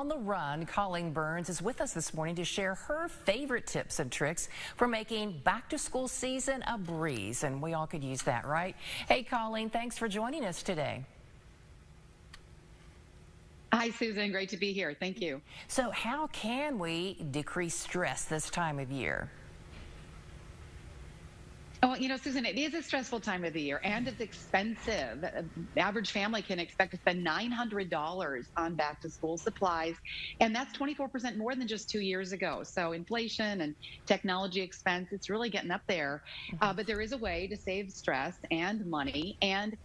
on the run, Colleen Burns is with us this morning to share her favorite tips and tricks for making back-to-school season a breeze. And we all could use that, right? Hey, Colleen, thanks for joining us today. Hi, Susan. Great to be here. Thank you. So how can we decrease stress this time of year? Oh, Susan, it is a stressful time of the year and it's expensive. The average family can expect to spend $900 on back to school supplies, and that's 24% more than just 2 years ago. So inflation and technology expense, it's really getting up there. But there is a way to save stress and money and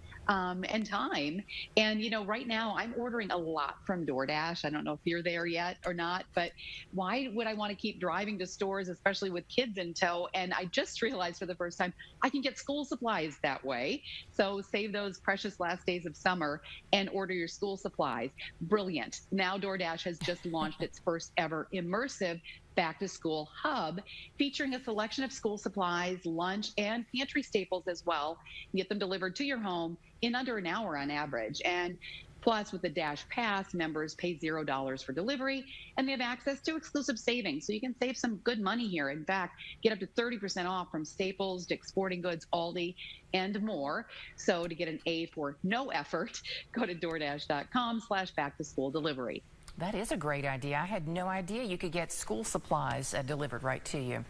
time. And, right now I'm ordering a lot from DoorDash. I don't know if you're there yet or not, but why would I want to keep driving to stores, especially with kids in tow? And I just realized for the first time I can get school supplies that way. So save those precious last days of summer and order your school supplies. Brilliant. Now DoorDash has just launched its first ever immersive back to school hub featuring a selection of school supplies, lunch, and pantry staples as well. You get them delivered to your home in under an hour on average. And plus, with the Dash Pass, members pay $0 for delivery, and they have access to exclusive savings. So you can save some good money here. In fact, get up to 30% off from Staples, Dick's Sporting Goods, Aldi, and more. So to get an A for no effort, go to DoorDash.com/back-to-school-delivery. That is a great idea. I had no idea you could get school supplies delivered right to you.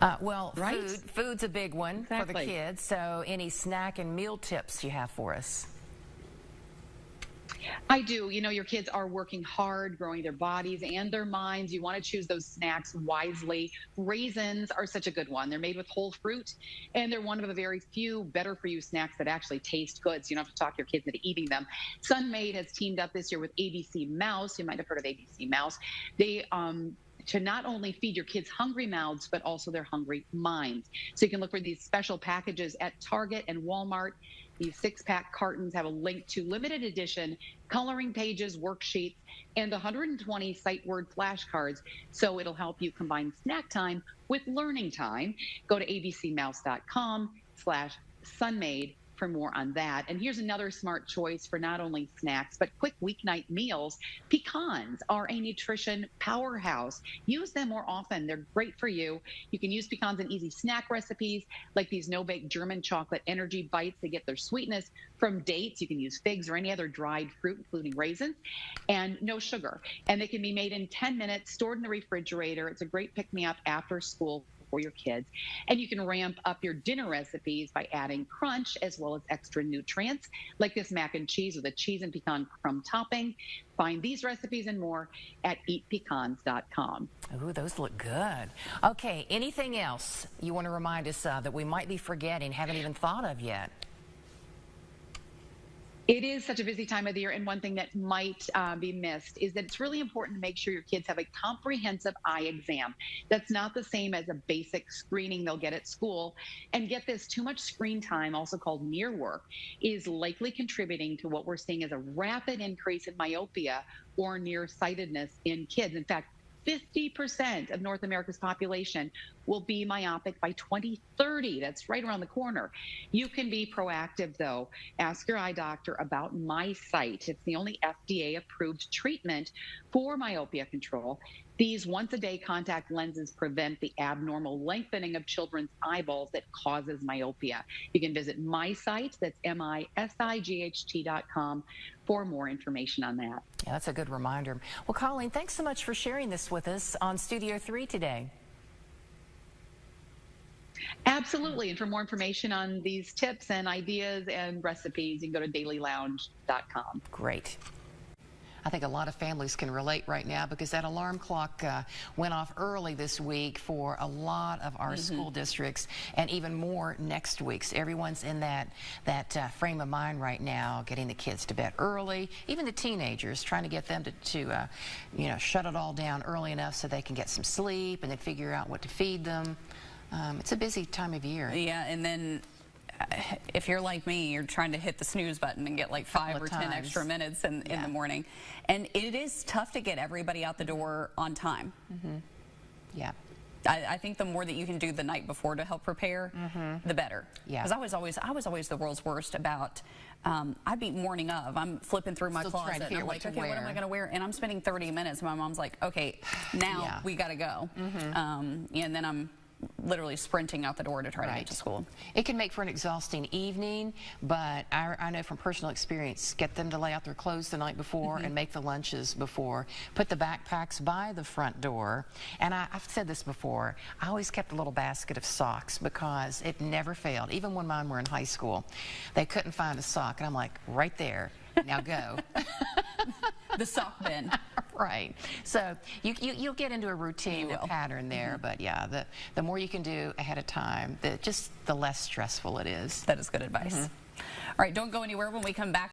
Right? Food's a big one for the Exactly. kids. So any snack and meal tips you have for us? I do. Your kids are working hard, growing their bodies and their minds. You want to choose those snacks wisely. Raisins are such a good one. They're made with whole fruit, and they're one of the very few better-for-you snacks that actually taste good, so you don't have to talk your kids into eating them. Sun-Maid has teamed up this year with ABC Mouse. You might have heard of ABC Mouse. They to not only feed your kids hungry mouths, but also their hungry minds. So you can look for these special packages at Target and Walmart. These 6-pack cartons have a link to limited edition coloring pages, worksheets, and 120 sight word flashcards. So it'll help you combine snack time with learning time. Go to abcmouse.com/sunmade for more on that. And here's another smart choice for not only snacks, but quick weeknight meals. Pecans are a nutrition powerhouse. Use them more often. They're great for you. You can use pecans in easy snack recipes like these no-bake German chocolate energy bites. They get their sweetness from dates. You can use figs or any other dried fruit, including raisins, and no sugar. And they can be made in 10 minutes, stored in the refrigerator. It's a great pick-me-up after school for your kids. And you can ramp up your dinner recipes by adding crunch as well as extra nutrients, like this mac and cheese with a cheese and pecan crumb topping. Find these recipes and more at eatpecans.com. Ooh, those look good. Okay, anything else you want to remind us of that we might be forgetting, haven't even thought of yet? It is such a busy time of the year, and one thing that might be missed is that it's really important to make sure your kids have a comprehensive eye exam. That's not the same as a basic screening they'll get at school. And get this, too much screen time, also called near work, is likely contributing to what we're seeing as a rapid increase in myopia or nearsightedness in kids. In fact, 50% of North America's population will be myopic by 2030. That's right around the corner. You can be proactive, though. Ask your eye doctor about MiSight. It's the only FDA-approved treatment for myopia control. These once-a-day contact lenses prevent the abnormal lengthening of children's eyeballs that causes myopia. You can visit MiSight, that's MiSight.com, for more information on that. Yeah, that's a good reminder. Well, Colleen, thanks so much for sharing this with us on Studio 3 today. Absolutely. And for more information on these tips and ideas and recipes, you can go to dailylounge.com. Great. I think a lot of families can relate right now because that alarm clock went off early this week for a lot of our school districts, and even more next week. So everyone's in that frame of mind right now, getting the kids to bed early, even the teenagers, trying to get them to shut it all down early enough so they can get some sleep and then figure out what to feed them. It's a busy time of year. Yeah, and then if you're like me, you're trying to hit the snooze button and get like 5 or 10 extra minutes in the morning. And it is tough to get everybody out the door on time. Yeah. I think the more that you can do the night before to help prepare, the better. Yeah. Because I was always the world's worst about. I'd be morning of. I'm flipping through my Still trying to closet. And figure I'm what like, to okay, what am I wear. going to wear? And I'm spending 30 minutes. My mom's like, okay, now we got to go. And then I'm literally sprinting out the door to try to get to school. It can make for an exhausting evening, but I know from personal experience, get them to lay out their clothes the night before and make the lunches before. Put the backpacks by the front door. And I've said this before, I always kept a little basket of socks because it never failed. Even when mine were in high school, they couldn't find a sock. And I'm like, right there, now go. The sock bin. Right. So you'll get into a routine, a pattern there. But yeah, the more you can do ahead of time, just the less stressful it is. That is good advice. All right, don't go anywhere when we come back.